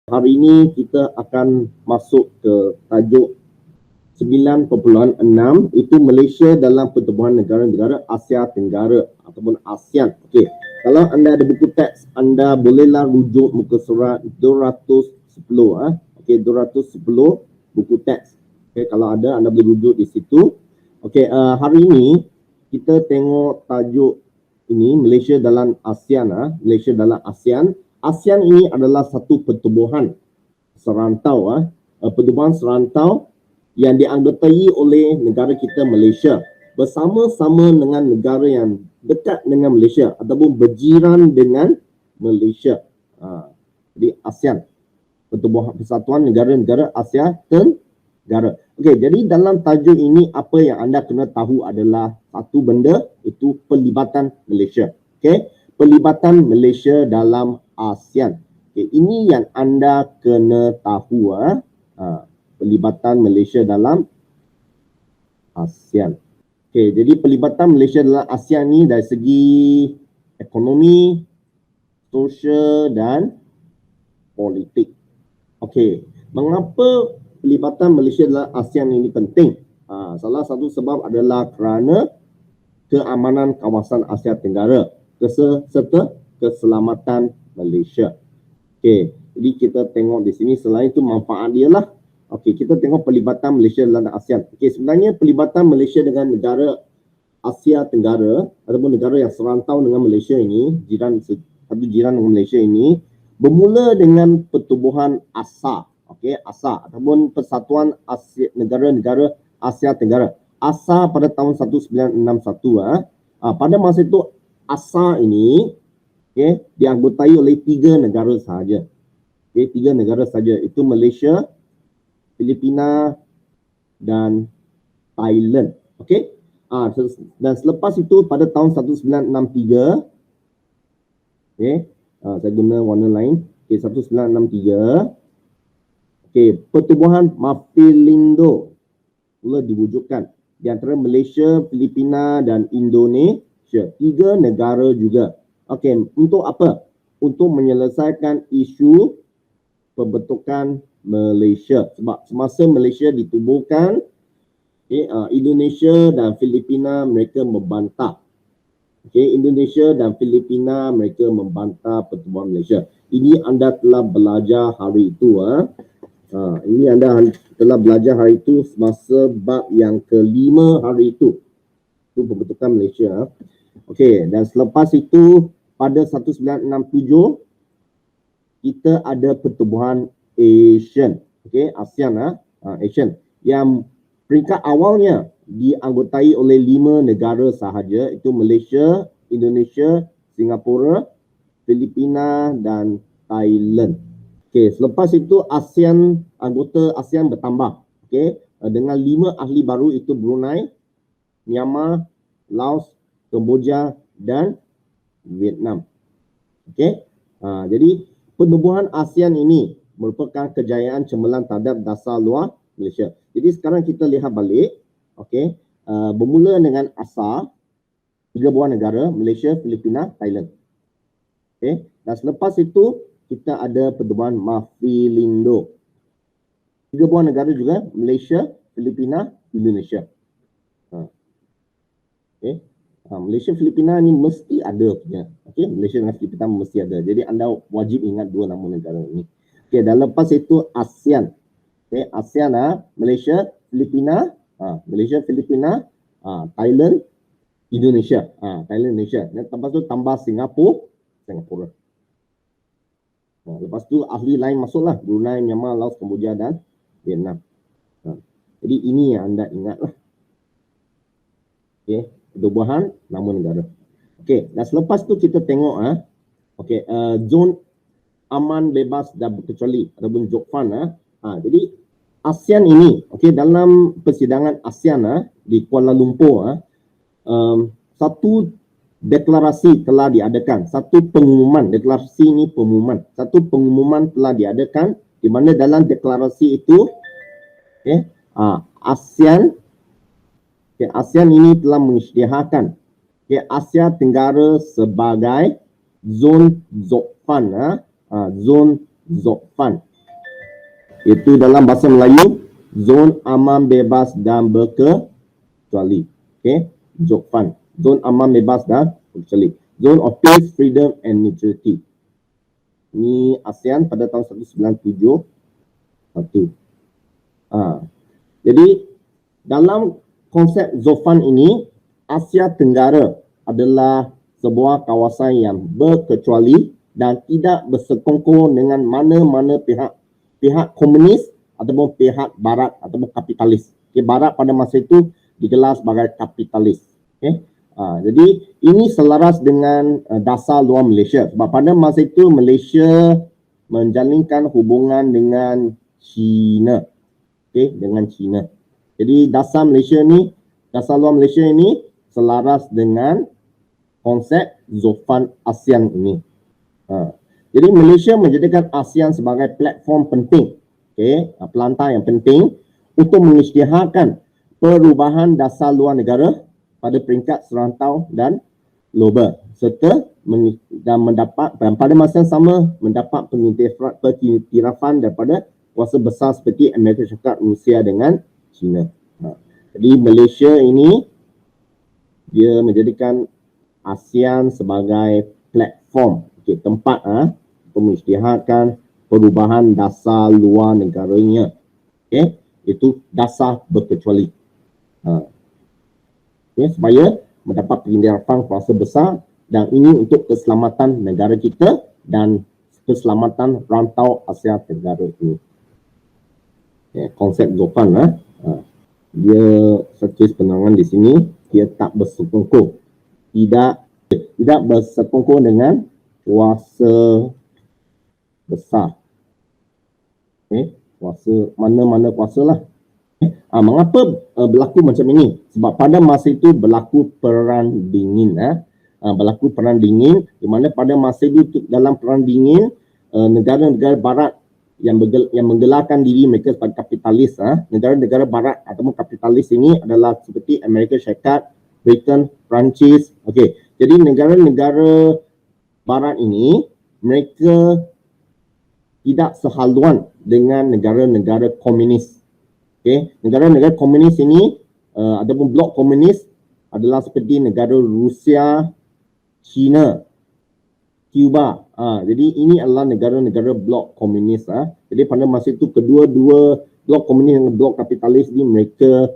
Hari ini kita akan masuk ke tajuk 9.6, itu Malaysia dalam pertubuhan negara-negara Asia Tenggara ataupun ASEAN. Okey, kalau anda ada buku teks, anda bolehlah rujuk muka surat 210. Okey, 210 buku teks. Okey, kalau ada anda boleh rujuk di situ. Okey, hari ini kita tengok tajuk ini Malaysia dalam ASEAN. Malaysia dalam ASEAN. ASEAN ini adalah satu pertubuhan serantau, pertubuhan serantau yang dianggotai oleh negara kita Malaysia bersama-sama dengan negara yang dekat dengan Malaysia ataupun berjiran dengan Malaysia. Jadi ASEAN, pertubuhan persatuan negara-negara Asia Tenggara. Okey, jadi dalam tajuk ini apa yang anda kena tahu adalah satu benda, itu pelibatan Malaysia. Okey, pelibatan Malaysia dalam ASEAN. Okay, ini yang anda kena tahu, pelibatan Malaysia dalam ASEAN. Okay, jadi pelibatan Malaysia dalam ASEAN ni dari segi ekonomi, sosial dan politik. Okay, mengapa pelibatan Malaysia dalam ASEAN ini penting? Salah satu sebab adalah kerana keamanan kawasan Asia Tenggara serta keselamatan Malaysia. Okey, jadi kita tengok di sini selain itu manfaat dia lah. Okey, kita tengok pelibatan Malaysia dalam ASEAN. Okey, sebenarnya pelibatan Malaysia dengan negara Asia Tenggara ataupun negara yang serantau dengan Malaysia ini, satu jiran dengan Malaysia ini, bermula dengan pertubuhan ASA. Okey, ASA ataupun Persatuan Negara-Negara Asia Tenggara. ASA pada tahun 1961. Pada masa itu ASA ini dianggotai oleh 3 negara sahaja. 3 negara sahaja, itu Malaysia, Filipina dan Thailand. Okey. Dan selepas itu pada tahun 1963, saya guna warna lain. 1963, pertubuhan Mafindo mula diwujudkan di antara Malaysia, Filipina dan Indonesia. 3 negara juga. Okey, untuk apa? Untuk menyelesaikan isu pembentukan Malaysia. Sebab semasa Malaysia ditubuhkan, Indonesia dan Filipina mereka membantah. Indonesia dan Filipina mereka membantah pertubuhan Malaysia. Ini anda telah belajar hari itu. Ini anda telah belajar hari itu semasa bab yang ke-5 hari itu. Itu pembentukan Malaysia. Okey, dan selepas itu pada 1967 kita ada pertubuhan ASEAN. Okey, ASEAN, ASEAN yang peringkat awalnya dianggotai oleh 5 negara sahaja, itu Malaysia, Indonesia, Singapura, Filipina dan Thailand. Okey, selepas itu ASEAN, anggota ASEAN bertambah. Okey, dengan 5 ahli baru, itu Brunei, Myanmar, Laos, Kemboja dan Vietnam. Okey. Jadi penubuhan ASEAN ini merupakan kejayaan cemerlang terhadap dasar luar Malaysia. Jadi sekarang kita lihat balik. Okey. Bermula dengan ASA, 3 buah negara, Malaysia, Filipina, Thailand. Okey. Dan selepas itu kita ada pertubuhan Mafilindo. 3 buah negara juga, Malaysia, Filipina, Indonesia. Okey. Malaysia, Filipina ni mesti ada punya. Okey, Malaysia dengan Filipina mesti ada. Jadi anda wajib ingat 2 nama negara ini. Okey, dan lepas itu ASEAN. Okey, ASEAN, Malaysia, Filipina, Malaysia, Filipina, Thailand, Indonesia. Thailand, Indonesia. Dan lepas tu tambah Singapura. Lepas tu ahli lain masuklah, Brunei, Myanmar, Laos, Kemboja dan Vietnam. Jadi ini yang anda ingatlah. Okey, pertubuhan nama negara. Okey, dan selepas tu kita tengok zon aman, bebas dan berkecuali ataupun ZOFAN. Jadi ASEAN ini, okey, dalam persidangan ASEAN di Kuala Lumpur, satu deklarasi telah diadakan, satu pengumuman, deklarasi ini pengumuman, satu pengumuman telah diadakan di mana dalam deklarasi itu ASEAN ini telah mengisytiharkan Asia Tenggara sebagai zon ZOFAN, zon ZOFAN. Itu dalam bahasa Melayu, zon aman, bebas dan berkecuali. Okay, ZOFAN. Zon aman, bebas dan berkecuali. Zone of Peace, Freedom and Neutrality. Ini ASEAN pada tahun 1997. Jadi dalam konsep ZOFAN ini, Asia Tenggara adalah sebuah kawasan yang berkecuali dan tidak bersekongkol dengan mana-mana pihak komunis ataupun pihak barat ataupun kapitalis. Okay, barat pada masa itu digelar sebagai kapitalis. Okay. Jadi ini selaras dengan dasar luar Malaysia. Sebab pada masa itu Malaysia menjalinkan hubungan dengan China. Okay, dengan China. Jadi dasar luar Malaysia ini selaras dengan konsep ZOFAN ASEAN ini. Jadi Malaysia menjadikan ASEAN sebagai platform penting, okay, pelantar yang penting untuk mengisytiharkan perubahan dasar luar negara pada peringkat serantau dan global, serta dan pada masa yang sama mendapat pengiktirafan daripada kuasa besar seperti Amerika Syarikat, Rusia dengan China. Jadi Malaysia ini dia menjadikan ASEAN sebagai platform, okay, tempat untuk mengisytiharkan perubahan dasar luar negaranya. Okay, itu dasar berkecuali. Okay, supaya mendapat pengiktirafan kuasa besar, dan ini untuk keselamatan negara kita dan keselamatan rantau Asia Tenggara ini. Okay, konsep ZOFAN dia setulis penerangan di sini, dia tak bersekongkol, tidak bersekongkol dengan kuasa besar. Okay, kuasa mana-mana kuasa lah. Mengapa berlaku macam ini? Sebab pada masa itu berlaku perang dingin. Berlaku perang dingin, di mana pada masa itu dalam perang dingin, negara-negara barat yang menggelarkan diri mereka sebagai kapitalis, negara-negara barat ataupun kapitalis ini adalah seperti Amerika Syarikat, Britain, Perancis. Okey, jadi negara-negara barat ini mereka tidak sehaluan dengan negara-negara komunis. Okay. Negara-negara komunis ini ataupun blok komunis adalah seperti negara Rusia, China, Cuba. Jadi ini adalah negara-negara blok komunis. Jadi pada masa itu kedua-dua blok komunis dan blok kapitalis ini mereka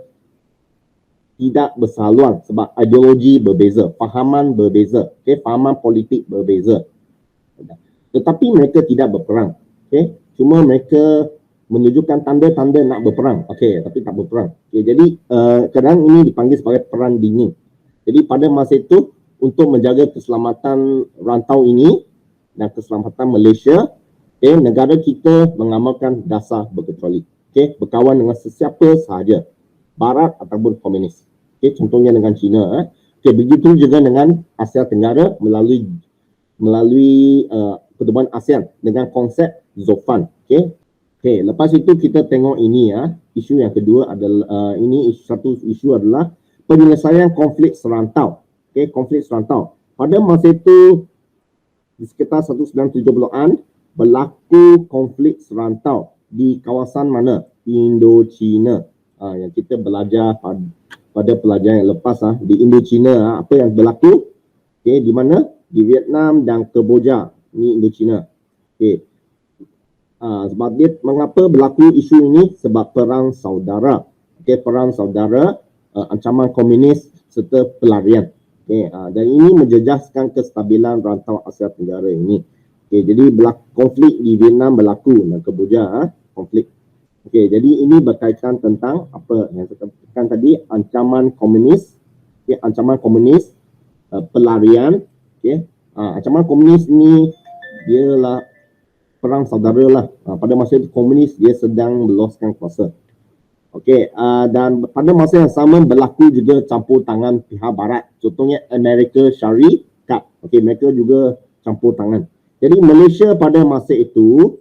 tidak bersaluan sebab ideologi berbeza, fahaman berbeza, okay, fahaman politik berbeza. Tetapi mereka tidak berperang. Okay. Cuma mereka menunjukkan tanda-tanda nak berperang, okey, tapi tak berperang. Okay, jadi kadang ini dipanggil sebagai perang dingin. Jadi pada masa itu untuk menjaga keselamatan rantau ini dan keselamatan Malaysia, okay, negara kita mengamalkan dasar berkecuali. Okay, berkawan dengan sesiapa sahaja, barat ataupun komunis. Okay, contohnya dengan China. Okay, begitu juga dengan Asia Tenggara melalui pertemuan ASEAN dengan konsep ZOFAN. Okay, lepas itu kita tengok ini isu yang kedua adalah satu isu adalah penyelesaian konflik serantau. Okay, konflik serantau. Pada masa itu di sekitar 1970-an berlaku konflik serantau di kawasan mana? Indochina. Yang kita belajar pada pelajaran yang lepas di Indochina, apa yang berlaku? Okay, di mana? Di Vietnam dan Kemboja. Ini Indochina. Okay. Sebab dia mengapa berlaku isu ini? Sebab perang saudara. Okay, perang saudara, ancaman komunis serta pelarian. Okay, dan ini menjejaskan kestabilan rantau Asia Tenggara ini. Okay, jadi konflik di Vietnam berlaku dan Kemboja konflik. Okay, jadi ini berkaitan tentang apa yang saya katakan tadi, ancaman komunis, okay, ancaman komunis, pelarian. Okay, ancaman komunis ini dialah perang saudara lah. Pada masa itu komunis dia sedang meloskan kuasa. Okey, dan pada masa yang sama berlaku juga campur tangan pihak barat. Contohnya Amerika Syarikat. Okey, mereka juga campur tangan. Jadi Malaysia pada masa itu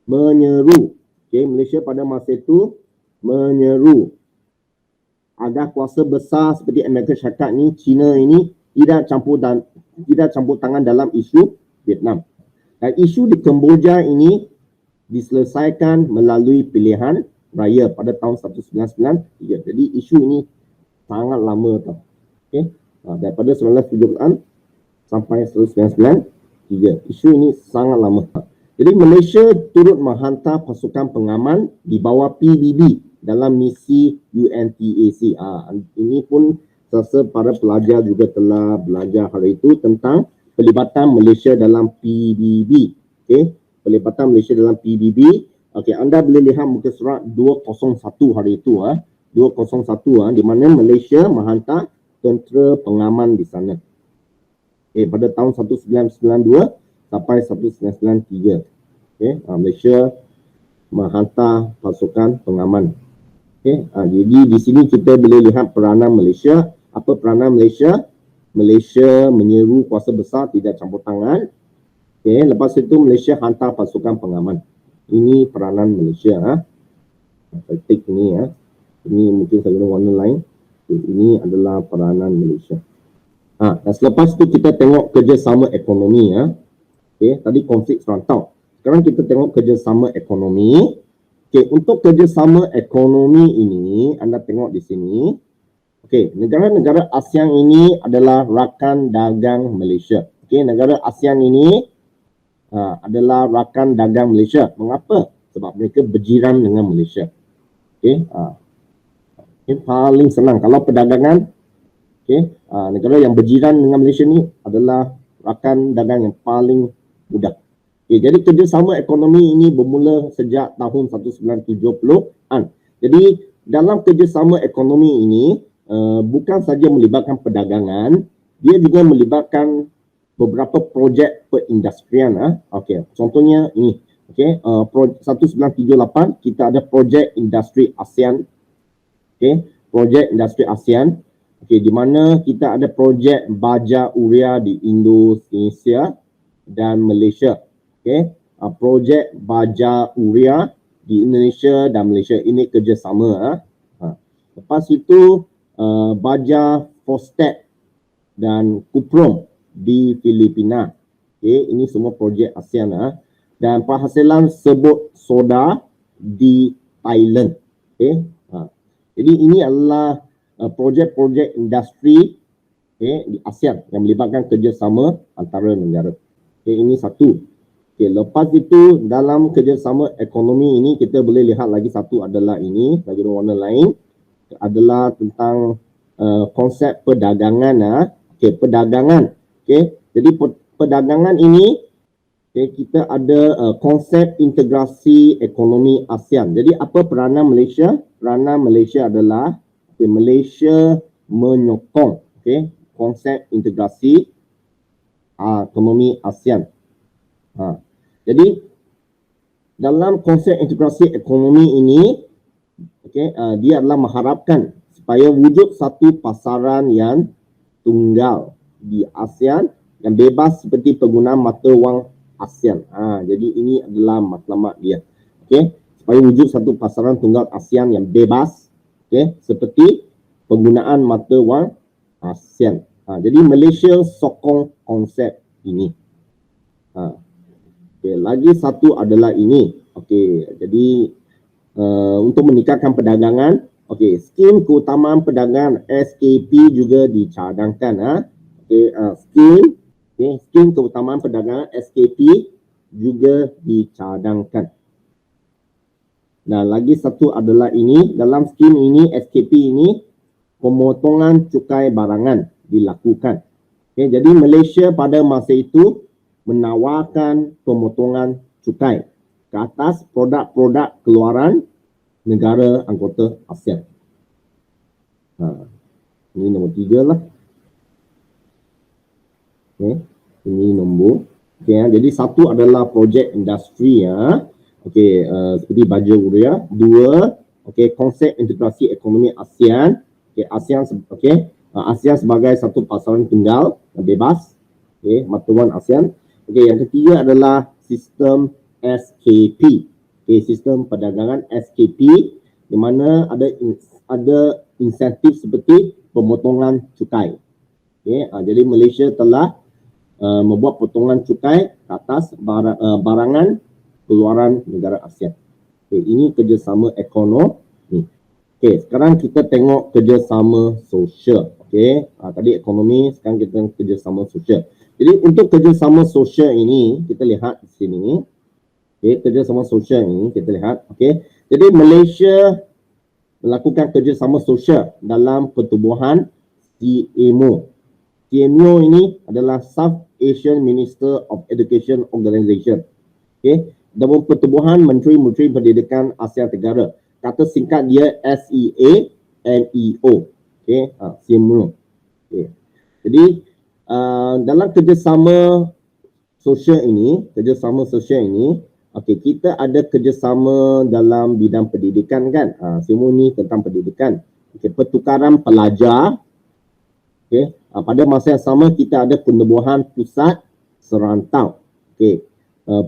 menyeru. Okey, Malaysia pada masa itu menyeru agar kuasa besar seperti Amerika Syarikat ni, China ini tidak campur tangan dalam isu Vietnam. Dan isu di Kemboja ini diselesaikan melalui pilihan raya pada tahun 1993. Jadi isu ini sangat lama tau. Okay? Daripada 1970-an sampai 1993. Isu ini sangat lama. Jadi Malaysia turut menghantar pasukan pengaman di bawah PBB dalam misi UNTAC. Ini pun rasa para pelajar juga telah belajar hari itu tentang pelibatan Malaysia dalam PBB. Okey, pelibatan Malaysia dalam PBB. Okey, anda boleh lihat muka surat 201 hari itu 201 di mana Malaysia menghantar tentera pengaman di sana. Pada tahun 1992 sampai 1993. Malaysia menghantar pasukan pengaman. Jadi di sini kita boleh lihat peranan Malaysia. Apa peranan Malaysia? Malaysia menyeru kuasa besar tidak campur tangan. Lepas itu Malaysia hantar pasukan pengaman. Ini peranan Malaysia. Saya take ini Ini mungkin saya guna warna lain. Ini adalah peranan Malaysia. Dan selepas itu kita tengok kerjasama ekonomi tadi konflik serantau. Sekarang kita tengok kerjasama ekonomi. Untuk kerjasama ekonomi ini anda tengok di sini. Negara-negara ASEAN ini adalah rakan dagang Malaysia. Negara ASEAN ini adalah rakan dagang Malaysia. Mengapa? Sebab mereka berjiran dengan Malaysia. Paling senang kalau perdagangan. Negara yang berjiran dengan Malaysia ni adalah rakan dagang yang paling mudah. Jadi kerjasama ekonomi ini bermula sejak tahun 1970-an. Jadi dalam kerjasama ekonomi ini bukan saja melibatkan perdagangan, dia juga melibatkan beberapa projek perindustrian. Contohnya ini. 1978 kita ada projek industri ASEAN. Projek industri ASEAN. Di mana kita ada projek baja urea di Indonesia dan Malaysia. Projek baja urea di Indonesia dan Malaysia ini kerjasama. Lepas itu baja fosfat dan kuprom di Filipina. Ini semua projek ASEAN. Dan penghasilan sebut soda di Thailand. Jadi ini adalah projek-projek industri di ASEAN yang melibatkan kerjasama antara negara. Ini satu. Lepas itu dalam kerjasama ekonomi ini kita boleh lihat lagi satu adalah ini, bagi warna lain, adalah tentang konsep perdagangan. Perdagangan. Jadi perdagangan ini kita ada konsep integrasi ekonomi ASEAN. Jadi apa peranan Malaysia? Peranan Malaysia adalah Malaysia menyokong konsep integrasi ekonomi ASEAN. Jadi dalam konsep integrasi ekonomi ini dia adalah mengharapkan supaya wujud satu pasaran yang tunggal di ASEAN yang bebas seperti penggunaan mata wang ASEAN. Jadi ini adalah matlamat dia. Supaya wujud satu pasaran tunggal ASEAN yang bebas seperti penggunaan mata wang ASEAN. Jadi Malaysia sokong konsep ini. Lagi satu adalah ini. Jadi untuk meningkatkan perdagangan, skim keutamaan perdagangan SKP juga dicadangkan. Skim keutamaan perdagangan SKP juga dicadangkan. Nah, lagi satu adalah ini, dalam skim ini, SKP ini, pemotongan cukai barangan dilakukan. Jadi Malaysia pada masa itu menawarkan pemotongan cukai ke atas produk-produk keluaran negara anggota ASEAN. Ini nombor 3 lah. Ini nombor. Jadi satu adalah projek industri seperti baja urea. 2, konsep integrasi ekonomi ASEAN. ASEAN sebagai satu pasaran tunggal yang bebas. Mata wang ASEAN. Yang ketiga adalah sistem SKP. Sistem perdagangan SKP di mana ada insentif seperti pemotongan cukai. Jadi Malaysia telah membuat potongan cukai ke atas barangan keluaran negara ASEAN. Okay, ini kerjasama ekonomi. Okay, sekarang kita tengok kerjasama sosial. Okay, tadi ekonomi, sekarang kita tengok kerjasama sosial. Jadi untuk kerjasama sosial ini, kita lihat di sini. Okay, kerjasama sosial ini kita lihat. Okay, jadi Malaysia melakukan kerjasama sosial dalam pertubuhan CMO. CMO ini adalah South Asian Minister of Education Organization. Okay, dalam pertubuhan Menteri-Menteri Pendidikan Asia Tenggara. Kata singkat dia SEAMEO. Okay, CMO. Okay. Jadi dalam kerjasama sosial ini, okay, kita ada kerjasama dalam bidang pendidikan kan. Semua ni tentang pendidikan. Okay, pertukaran pelajar. Okay, pada masa yang sama kita ada penubuhan pusat serantau. Okay,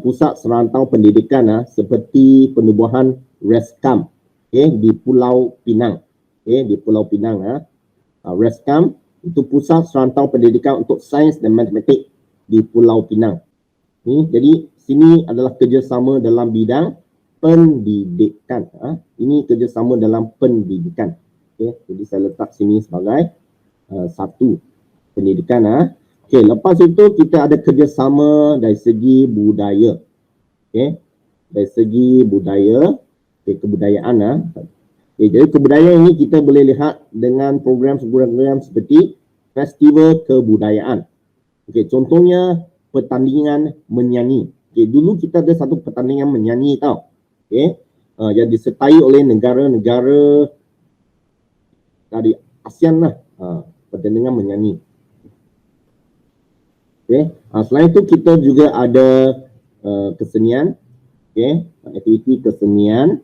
pusat serantau pendidikan seperti penubuhan RESCAM. Okay, di Pulau Pinang. Okay, di Pulau Pinang. RESCAM itu pusat serantau pendidikan untuk sains dan matematik di Pulau Pinang. Jadi sini adalah kerjasama dalam bidang pendidikan. Ini kerjasama dalam pendidikan. Okay, jadi saya letak sini sebagai satu pendidikan. Okay, lepas itu kita ada kerjasama dari segi budaya. Okay, dari segi budaya, okay, kebudayaan. Okay, jadi kebudayaan ini kita boleh lihat dengan program-program seperti festival kebudayaan. Okay, contohnya pertandingan menyanyi. Okay, dulu kita ada satu pertandingan menyanyi tau. Okay, yang disertai oleh negara-negara dari ASEAN lah. Pertandingan menyanyi. Okay. Selain itu kita juga ada kesenian. Okay. Aktiviti kesenian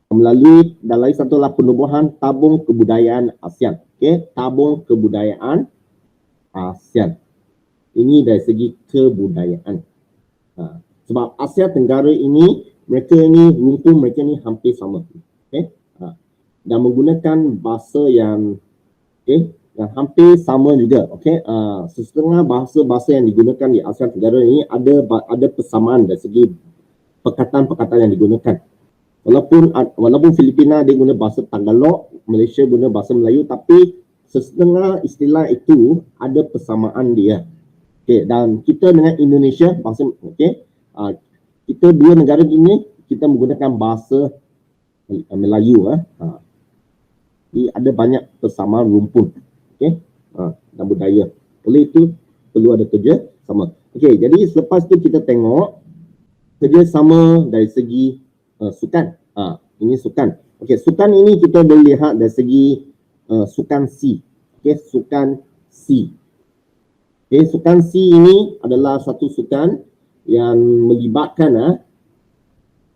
melalui dalam satulah penubuhan tabung kebudayaan ASEAN. Okay. Tabung kebudayaan ASEAN. Ini dari segi kebudayaan. Sebab Asia Tenggara ini, mereka ni rumpun mereka ni hampir sama. Okay. Dan menggunakan bahasa yang yang hampir sama juga. Okay. Setengah bahasa-bahasa yang digunakan di Asia Tenggara ini ada persamaan dari segi perkataan-perkataan yang digunakan. Walaupun Filipina dia guna bahasa Tagalog, Malaysia guna bahasa Melayu, tapi setengah istilah itu ada persamaan dia. Okay. Dan kita dengan Indonesia bahasa, okay, kita dua negara ini kita menggunakan bahasa Melayu. Jadi ada banyak persamaan rumpun. Okay, dan budaya. Oleh itu perlu ada kerja sama. Okay, jadi selepas itu kita tengok kerjasama dari segi sukan. Ini sukan. Okay, sukan ini kita boleh lihat dari segi sukan C. Okay, sukan C. Okay, sukan C ini adalah satu sukan yang melibatkan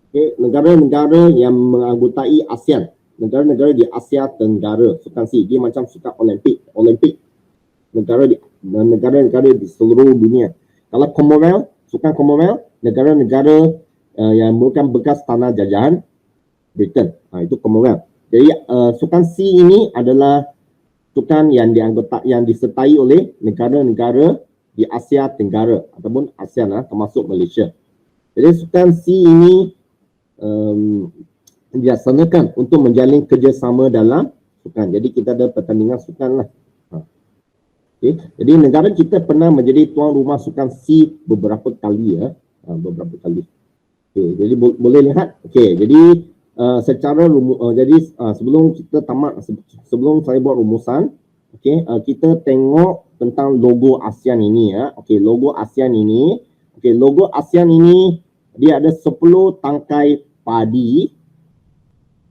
okay, negara-negara yang menganggotai ASEAN. Negara-negara di Asia Tenggara, sukan C, dia macam sukan Olimpik. Negara-negara di seluruh dunia. Kalau Commonwealth, sukan Commonwealth, negara-negara yang merupakan bekas tanah jajahan Britain. Itu Commonwealth. Jadi sukan C ini adalah sukan yang disertai oleh negara-negara di Asia Tenggara ataupun ASEAN, termasuk Malaysia. Jadi sukan C ini dilaksanakan untuk menjalin kerjasama dalam sukan. Jadi kita ada pertandingan sukan lah. Okay. Jadi negara kita pernah menjadi tuan rumah sukan C beberapa kali beberapa kali. Okay. Jadi boleh lihat. Okay. Jadi secara sebelum kita tamat, sebelum saya buat rumusan, okay, kita tengok tentang logo ASEAN ini Okay, logo ASEAN ini. Okay, logo ASEAN ini dia ada 10 tangkai padi.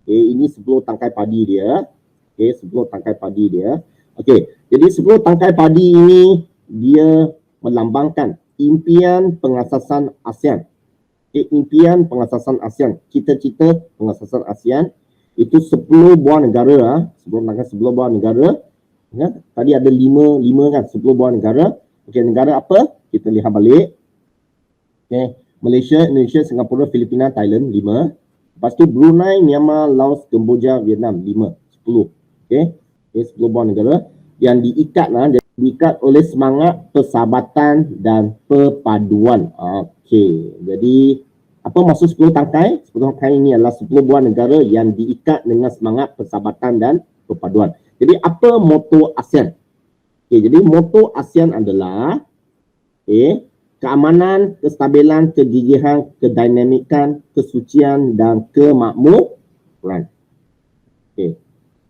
Okay, ini 10 tangkai padi dia. Okay, 10 tangkai padi dia. Okay, jadi 10 tangkai padi ini dia melambangkan impian pengasasan ASEAN. Okay, impian pengasasan ASEAN. Cita-cita pengasasan ASEAN itu 10 buah negara. 10 buah negara. Ya, tadi ada 5 kan, 10 buah negara. Okay, negara apa? Kita lihat balik. Okay, Malaysia, Indonesia, Singapura, Filipina, Thailand, 5. Lepas tu Brunei, Myanmar, Laos, Kemboja, Vietnam, 5, 10. Okay, 10 buah negara yang diikat oleh semangat persahabatan dan perpaduan. Okay, jadi Apa maksud 10 tangkai? 10 tangkai ini adalah 10 buah negara yang diikat dengan semangat persahabatan dan perpaduan. Jadi apa moto ASEAN? Okay, jadi moto ASEAN adalah keamanan, kestabilan, kegigihan, kedinamikan, kesucian dan kemakmuran. Okay.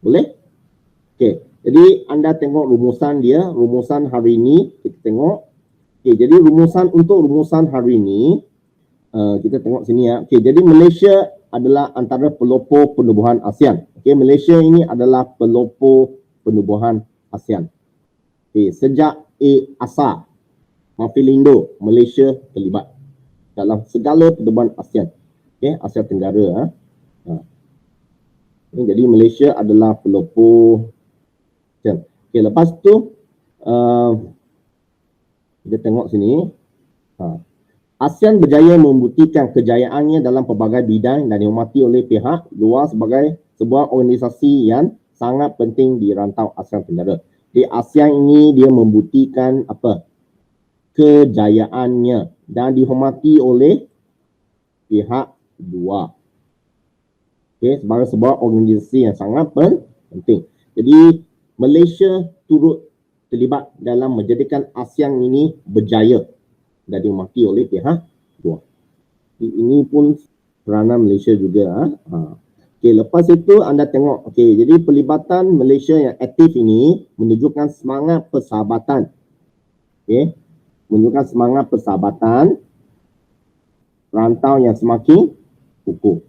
Boleh? Okay. Jadi anda tengok rumusan dia, rumusan hari ini kita tengok. Okay, jadi rumusan hari ini kita tengok sini ya. Okay, jadi Malaysia adalah antara pelopor penubuhan ASEAN. Okay, Malaysia ini adalah pelopor penubuhan ASEAN. Okay, sejak asal Mafilindo, Malaysia terlibat dalam segala penubuhan ASEAN. Okay, Asia Tenggara. Jadi Malaysia adalah pelopor. Okay, lepas tu kita tengok sini. ASEAN berjaya membuktikan kejayaannya dalam pelbagai bidang dan dihormati oleh pihak luar sebagai sebuah organisasi yang sangat penting di rantau ASEAN Tenggara. Di ASEAN ini dia membuktikan apa? Kejayaannya dan dihormati oleh pihak luar. Okay, sebagai sebuah organisasi yang sangat penting. Jadi Malaysia turut terlibat dalam menjadikan ASEAN ini berjaya dan dihormati oleh pihak luar. Ini pun peranan Malaysia juga. Okay, lepas itu anda tengok, okay, jadi pelibatan Malaysia yang aktif ini menunjukkan semangat persahabatan. Okay, menunjukkan semangat persahabatan rantau yang semakin kukuh.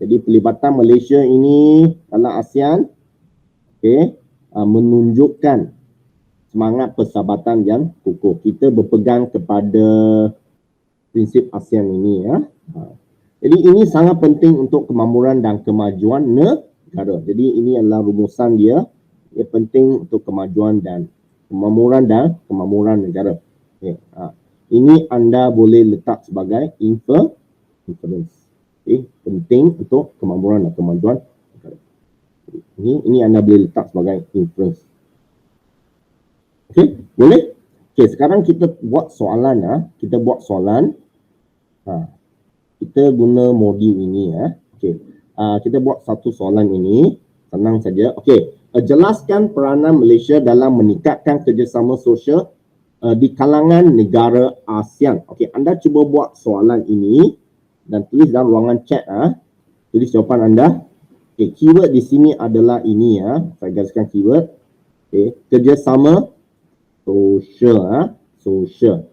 Jadi pelibatan Malaysia ini dalam ASEAN, okay, menunjukkan semangat persahabatan yang kukuh. Kita berpegang kepada prinsip ASEAN ini ya. Jadi ini sangat penting untuk kemakmuran dan kemajuan negara. Jadi ini adalah rumusan dia. Ia penting untuk kemajuan dan kemakmuran negara. Okay. Ini anda boleh letak sebagai inference. Okay. Penting untuk kemakmuran dan kemajuan negara. Ini anda boleh letak sebagai inference. Okay, boleh? Okay, sekarang kita buat soalan. Kita buat soalan. Kita guna modul ini ya. Okay, kita buat satu soalan ini. Senang saja. Okay, jelaskan peranan Malaysia dalam meningkatkan kerjasama sosial di kalangan negara ASEAN. Okay, anda cuba buat soalan ini dan tulis dalam ruangan chat. Tulis jawapan anda. Okay, keyword di sini adalah ini ya. Saya gariskan keyword. Okay, kerjasama sosial. Sosial.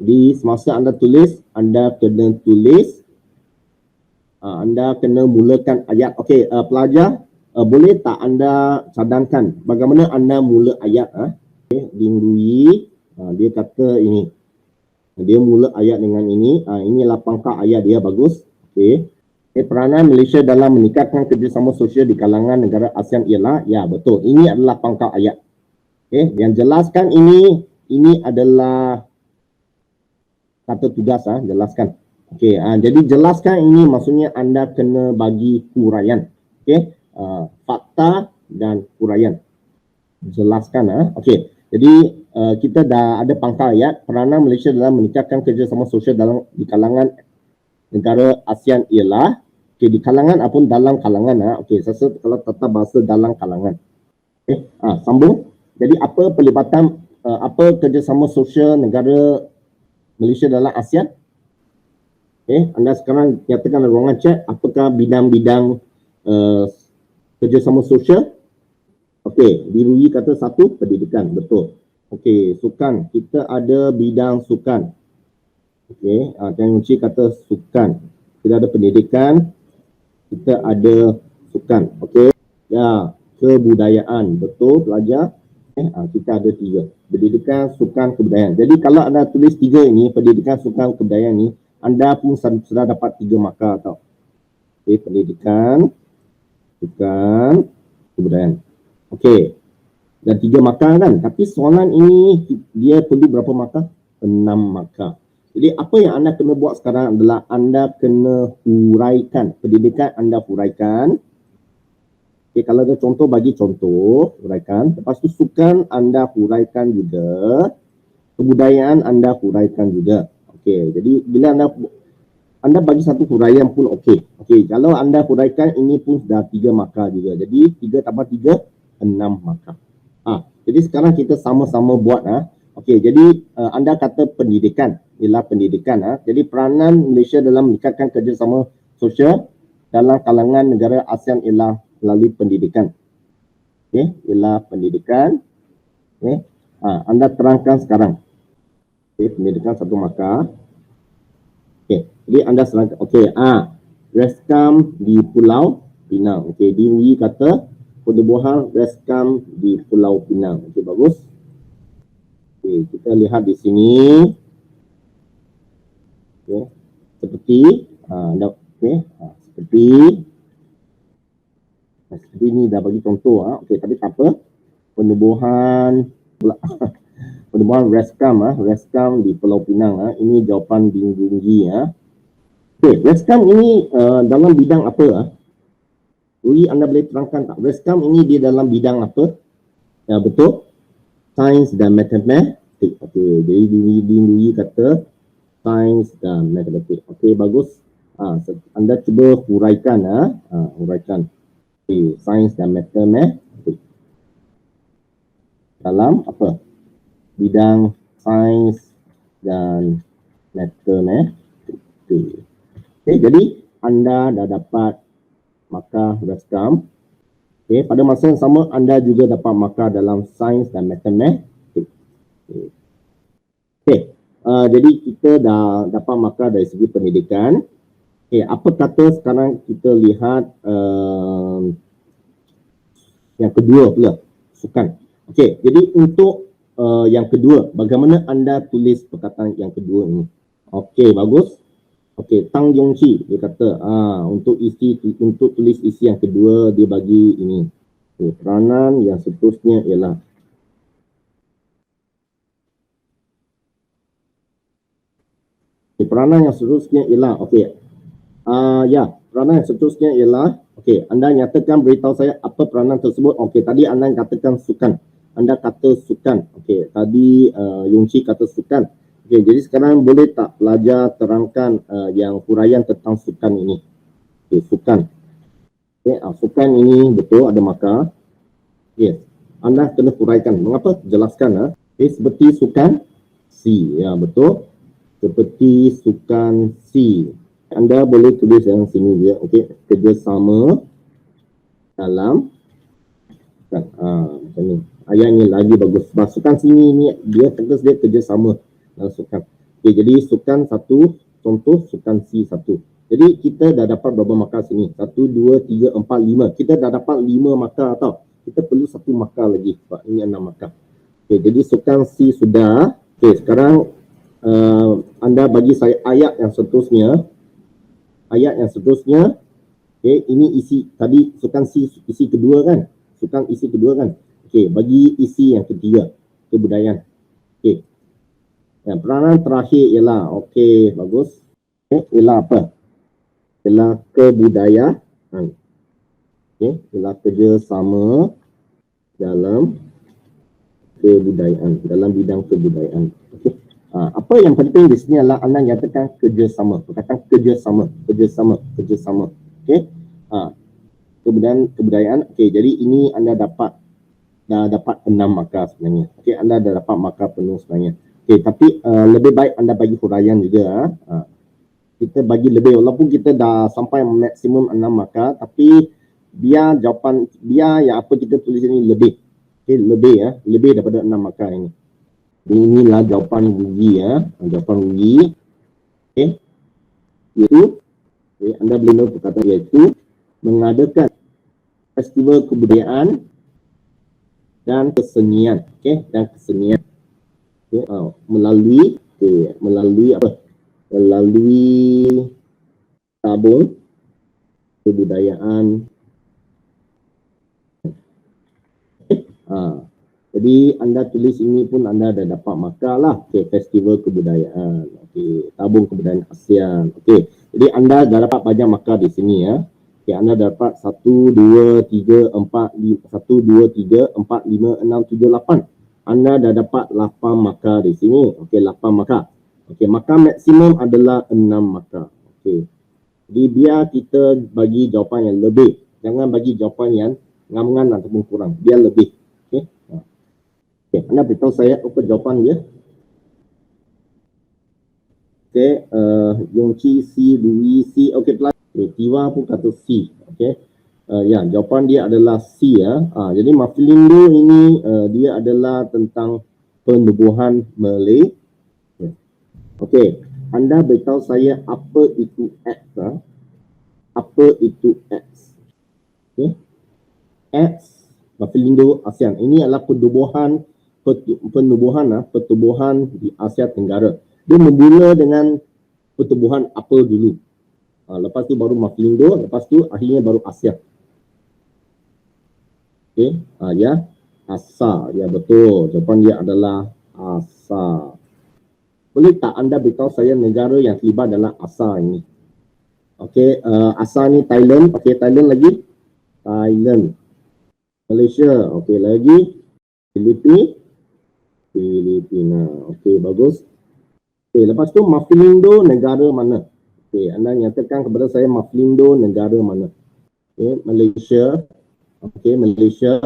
Jadi semasa anda tulis, anda kena tulis, anda kena mulakan ayat. Okey, pelajar, boleh tak anda cadangkan bagaimana anda mula ayat? Okay, Dingrui, dia kata ini. Dia mula ayat dengan ini. Inilah pangkal ayat dia, bagus. Okey. Peranan Malaysia dalam meningkatkan kerjasama sosial di kalangan negara ASEAN ialah, ya betul. Ini adalah pangkal ayat. Okey, yang jelaskan ini adalah kata tugas, jelaskan. Okey, jadi jelaskan ini maksudnya anda kena bagi huraian. Okey, fakta dan huraian. Jelaskan. Okey, jadi kita dah ada pangkal ayat. Peranan Malaysia dalam meningkatkan kerjasama sosial di kalangan negara ASEAN ialah, okey, di kalangan ataupun dalam kalangan. Okey, saya kalau tata bahasa dalam kalangan. Okey, sambung. Jadi apa pelibatan, apa kerjasama sosial negara Malaysia dalam ASEAN? Anda sekarang nyatakan dalam ruangan chat apakah bidang-bidang kerjasama sosial. Okey, Birui kata satu, pendidikan, betul. Okey, sukan, kita ada bidang sukan. Okey, Tiang Uci kata sukan. Kita ada pendidikan, kita ada sukan. Okey, ya, kebudayaan, betul pelajar. Kita ada 3, pendidikan, sukan, kebudayaan. Jadi kalau anda tulis 3 ini, pendidikan, sukan, kebudayaan ini, anda pun sudah dapat 3 markah tau. Okey, pendidikan, sukan, kebudayaan. Okey, dan 3 markah kan. Tapi soalan ini dia perlu berapa markah? 6 markah. Jadi apa yang anda kena buat sekarang adalah anda kena huraikan. Pendidikan anda huraikan. Okay, kalau ada contoh, bagi contoh, huraikan. Lepas tu sukan anda huraikan juga. Kebudayaan anda huraikan juga. Okey, jadi bila anda anda bagi satu huraian pun okey. Okey, kalau anda huraikan ini pun dah 3 markah juga. Jadi 3 tambah 3, 6 markah. Jadi sekarang kita sama-sama buat. Okey, jadi anda kata pendidikan, ialah pendidikan. Jadi peranan Malaysia dalam meningkatkan kerjasama sosial dalam kalangan negara ASEAN ialah melalui pendidikan. Okey, ialah pendidikan. Okey, anda terangkan sekarang. Okey, pendidikan satu markah. Okey, jadi anda serangkan. Okey, Reskam di Pulau Pinang. Okey, Dewi kata penubuhan Reskam di Pulau Pinang. Okey, bagus. Okey, kita lihat di sini. Okey, seperti okey, seperti ini dah bagi contoh. Okey, tapi tak apa. Penubuhan penubuhan Reskam di Pulau Pinang. Ini jawapan Binggungi. Okey, Reskam ini dalam bidang apa? Ui, anda boleh terangkan tak? Reskam ini dia dalam bidang apa? Ya, betul. Sains dan matematik. Okey, jadi Binggungi kata sains dan matematik. Okey, bagus. Anda cuba huraikan. Huraikan. Okey, sains dan matematik. Dalam apa? Bidang sains dan matematik. Okey, jadi anda dah dapat markah Reskam. Okey, pada masa yang sama anda juga dapat markah dalam sains dan matematik. Okey, jadi kita dah dapat markah dari segi pendidikan. Okey, apa kata sekarang kita lihat yang kedua pula, sukan. Okey, jadi untuk yang kedua, bagaimana anda tulis perkataan yang kedua ini? Okey, bagus. Okey, Tang Yongqi dia kata untuk tulis isi yang kedua dia bagi ini. Okay, peranan yang seterusnya ialah peranan yang seterusnya ialah peranan yang seterusnya ialah anda nyatakan beritahu saya apa peranan tersebut. Okey, tadi anda katakan sukan. Anda kata sukan. Okey, tadi Yongqi kata sukan. Okey, jadi sekarang boleh tak pelajar terangkan yang huraian tentang sukan ini? Okey, sukan. Okey, sukan ini betul ada markah. Okey, anda kena huraikan. Mengapa? Jelaskan. Okey, seperti sukan C. Ya, betul. Seperti sukan C. Anda boleh tulis yang sini dia. Okey, kerjasama dalam macam ni. Ayat ni lagi bagus. Sukan sini ni dia kata dia kerjasama dalam sukan. Okey, jadi sukan satu, contoh sukan C satu. Jadi kita dah dapat berapa markah sini? 1, 2, 3, 4, 5. Kita dah dapat 5 markah tau. Kita perlu 1 markah lagi. Sebab ini 6 markah. Okey, jadi sukan C sudah. Okey, sekarang anda bagi saya ayat yang seterusnya. Ayat yang seterusnya. Okey, ini isi tadi sukan C isi kedua kan? Sukan isi kedua kan? Okey, bagi isi yang ketiga, kebudayaan. Okey. Dan peranan terakhir ialah bagus. Ialah apa? Ialah kebudayaan. Okey, ialah kerjasama dalam kebudayaan, dalam bidang kebudayaan. Okey. Apa yang penting di sini adalah anda nyatakan kerjasama. Perkataan kerjasama. Okey. Kebudayaan. Okey, jadi ini anda dah dapat 6 markah sebenarnya. Okey, anda dah dapat markah penuh sebenarnya. Okey, tapi lebih baik anda bagi huraian juga. Kita bagi lebih, walaupun kita dah sampai maksimum 6 markah, tapi biar jawapan yang apa kita tulis ini lebih. Okey, lebih daripada 6 markah ini. Inilah jawapan Rugi jawapan Rugi. Okey. Iaitu anda boleh tahu perkataan iaitu mengadakan festival kebudayaan dan kesenian. Okey, dan kesenian. Okey, melalui apa? Melalui tabung kebudayaan. Jadi anda tulis ini pun anda dah dapat markah lah. Okey, festival kebudayaan. Okey, tabung kebudayaan ASEAN. Okey, jadi anda dah dapat banyak markah di sini ya. Okey, anda dapat 1, 2, 3, 4, 5, 1, 2, 3, 4, 5, 6, 7, 8. Anda dah dapat 8 markah di sini. Okey, 8 markah. Okey, markah maksimum adalah 6 markah. Okey. Jadi biar kita bagi jawapan yang lebih. Jangan bagi jawapan yang ngam-ngam ataupun kurang. Biar lebih. Okey. Okey, anda beritahu saya apa jawapan dia. Okey, Yong Chi, C, Louis, C. Okey, Tiwa pun kata C. Okey. Ya, jawapan dia adalah C ya. Jadi Maflindo ini dia adalah tentang penubuhan Malay. Okey, anda beritahu saya apa itu X. Apa itu X? Okey. X Maflindo ASEAN. Ini adalah penubuhan di Asia Tenggara. Dia bermula dengan pertubuhan apa dulu? Lepas tu baru Maflindo, lepas tu akhirnya baru ASEAN. Okey, ya, ASA, ya betul. Jawapan dia adalah ASA. Boleh tak anda beritahu saya negara yang terlibat dalam ASA ini? Okey, ASA ni Thailand. Okey, Thailand lagi. Thailand. Malaysia. Okey, lagi. Filipina. Okey, bagus. Okey, lepas tu Maflindo negara mana? Okey, anda nyatakan kepada saya Maflindo negara mana? Okey, Malaysia. Okey, Malaysia.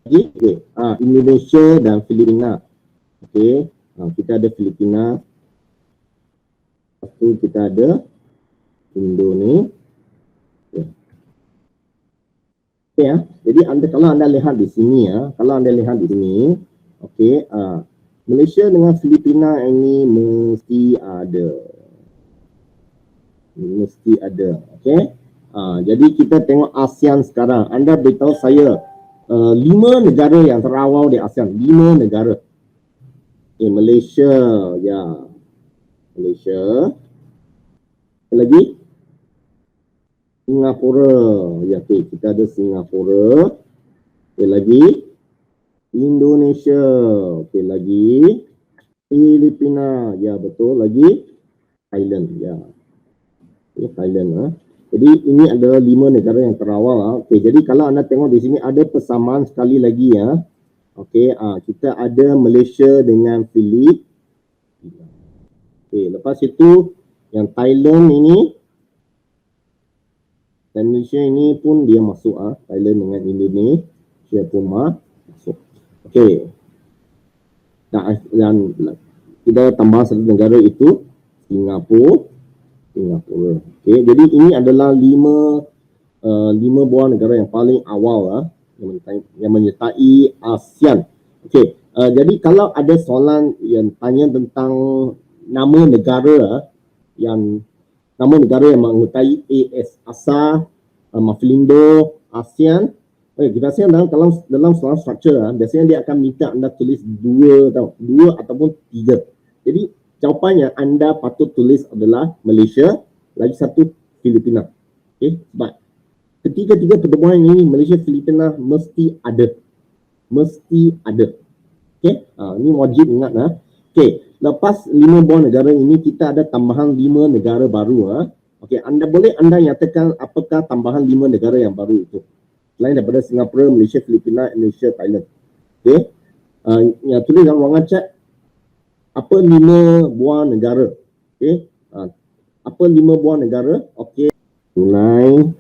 Lagi, okey. Indonesia dan Filipina. Okey, kita ada Filipina. Lepas tu kita ada Indonesia. Okay, ya. Jadi kalau anda lihat di sini okey, Malaysia dengan Filipina ini mesti ada. Okey. Jadi kita tengok ASEAN sekarang. Anda beritahu saya 5 negara yang terawal di ASEAN. 5 negara. Okay, Malaysia, ya. Malaysia. Lagi Singapura. Ya, okey, kita ada Singapura. Okey, lagi Indonesia. Okey, lagi Filipina. Ya, betul. Lagi Thailand. Ya. Okay, Thailand. Jadi ini adalah 5 negara yang terawal. Okey, jadi kalau anda tengok di sini ada persamaan sekali lagi ya. Okey, kita ada Malaysia dengan Filipina. Okey, lepas itu yang Thailand ini dan Malaysia ini pun dia masuk. Thailand dengan Indonesia pun masuk. Okey. Dan kita tambah satu negara itu Singapura. Okey, jadi ini adalah 5 buah negara yang paling awal yang menyertai ASEAN. Okey, jadi kalau ada soalan yang tanya tentang nama negara yang menyertai ASA, Maflindo, ASEAN. Biasanya dalam soalan struktur biasanya dia akan minta anda tulis 2 ataupun 3. Jadi jawapan yang anda patut tulis adalah Malaysia, lagi satu Filipina. Okey, sebab ketiga-tiga pertemuan ini Malaysia, Filipina mesti ada. Okey, ini wajib ingat. Okey, lepas 5 buah negara ini kita ada tambahan 5 negara baru. Okey, anda nyatakan apakah tambahan 5 negara yang baru itu? Selain daripada Singapura, Malaysia, Filipina, Indonesia, Thailand. Okey, tulis dalam ruangan chat apa 5 buah negara. Okey, apa 5 buah negara? Okey, Brunei,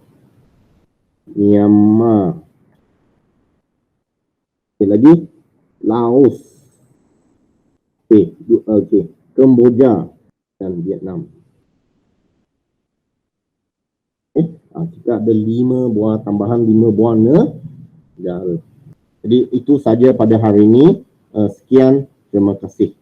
Myanmar. Okey, lagi Laos. Okey, Kemboja dan Vietnam. Kita ada 5 buah tambahan 5 buah negara. Jadi itu saja pada hari ini. Sekian, terima kasih.